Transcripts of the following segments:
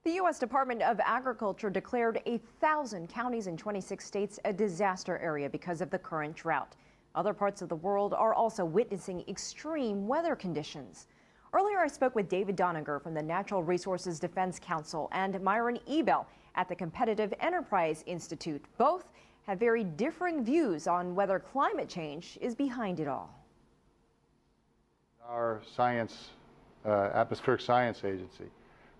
The U.S. Department of Agriculture declared 1,000 counties in 26 states a disaster area because of the current drought. Other parts of the world are also witnessing extreme weather conditions. Earlier, I spoke with David Doniger from the Natural Resources Defense Council and Myron Ebell at the Comparative Enterprise Institute. Both have very differing views on whether climate change is behind it all. Our atmospheric science agency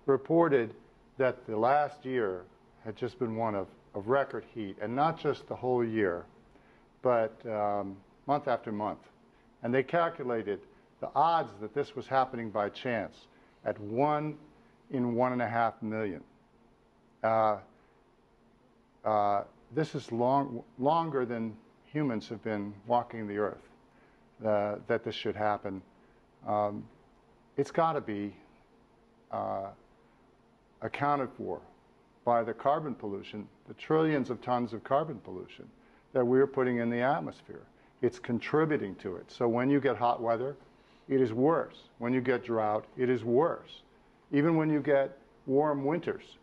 reported that the last year had just been one of record heat, and not just the whole year, but month after month. And they calculated the odds that this was happening by chance at 1 in 1.5 million. This is longer than humans have been walking the earth, that this should happen. It's got to be accounted for by the carbon pollution, the trillions of tons of carbon pollution that we're putting in the atmosphere. It's contributing to it. So when you get hot weather, it is worse. When you get drought, it is worse. Even when you get warm winters,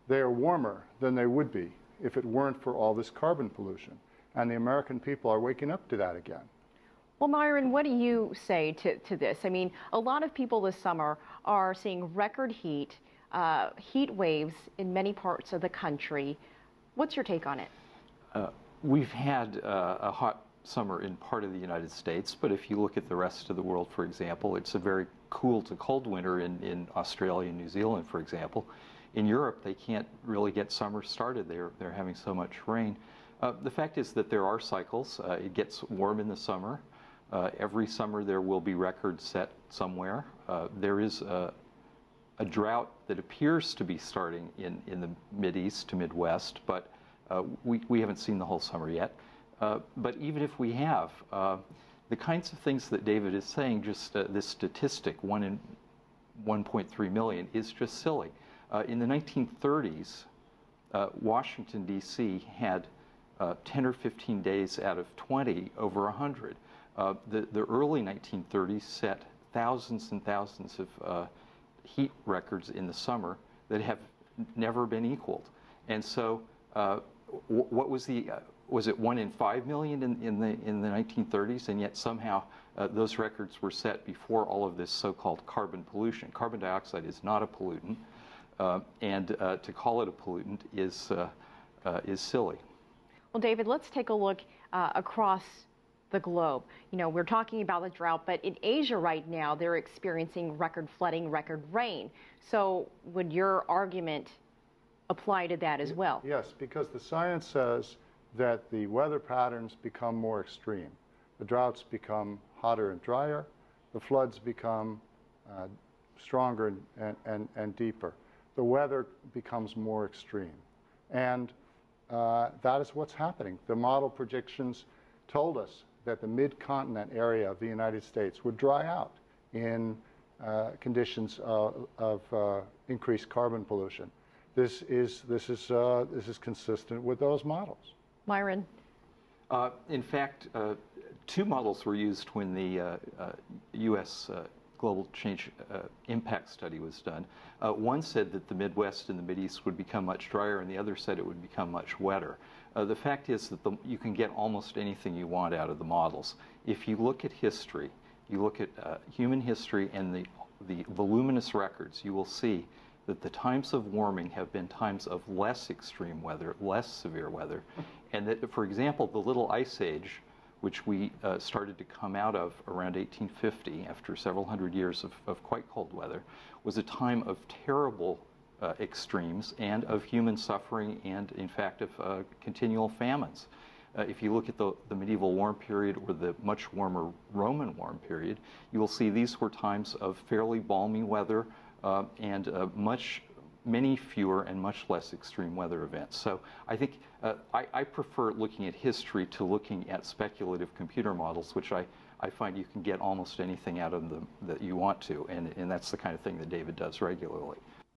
they are warmer than they would be if it weren't for all this carbon pollution. And the American people are waking up to that again. Well, Myron, what do you say to this? I mean, a lot of people this summer are seeing record heat, heat waves in many parts of the country. What's your take on it? We've had a hot summer in part of the United States, but if you look at the rest of the world, for example, it's a very cool to cold winter in Australia and New Zealand, for example. In Europe, they can't really get summer started. They're having so much rain. The fact is that there are cycles. It gets warm in the summer. Every summer there will be records set somewhere. There is a drought that appears to be starting in the Mideast to Midwest, but we haven't seen the whole summer yet. But even if we have, the kinds of things that David is saying, just this statistic, 1 in 1.3 million, is just silly. In the 1930s, Washington, D.C. had 10 or 15 days out of 20 over 100. The early 1930s set thousands and thousands of heat records in the summer that have never been equaled. And so what was was it 1 in 5 million in the 1930s, and yet somehow those records were set before all of this so-called carbon pollution. Carbon dioxide is not a pollutant, and to call it a pollutant is silly. Well, David, let's take a look across the globe. You know, we're talking about the drought, but in Asia right now, they're experiencing record flooding, record rain. So would your argument apply to that as well? Yes, because the science says that the weather patterns become more extreme. The droughts become hotter and drier. The floods become stronger and deeper. The weather becomes more extreme. And that is what's happening. The model predictions told us that the mid-continent area of the United States would dry out in conditions of increased carbon pollution. This is consistent with those models. Myron? In fact, two models were used when the U.S. Global Change Impact Study was done. One said that the Midwest and the Mideast would become much drier, and the other said it would become much wetter. The fact is that you can get almost anything you want out of the models. If you look at history, you look at human history and the voluminous records, you will see that the times of warming have been times of less extreme weather, less severe weather, and that, for example, the Little Ice Age, which we started to come out of around 1850 after several hundred years of quite cold weather, was a time of terrible extremes and of human suffering and, in fact, of continual famines. If you look at the medieval warm period or the much warmer Roman warm period, you will see these were times of fairly balmy weather and many fewer and much less extreme weather events. So I think I prefer looking at history to looking at speculative computer models, which I find you can get almost anything out of them that you want to, and that's the kind of thing that David does regularly.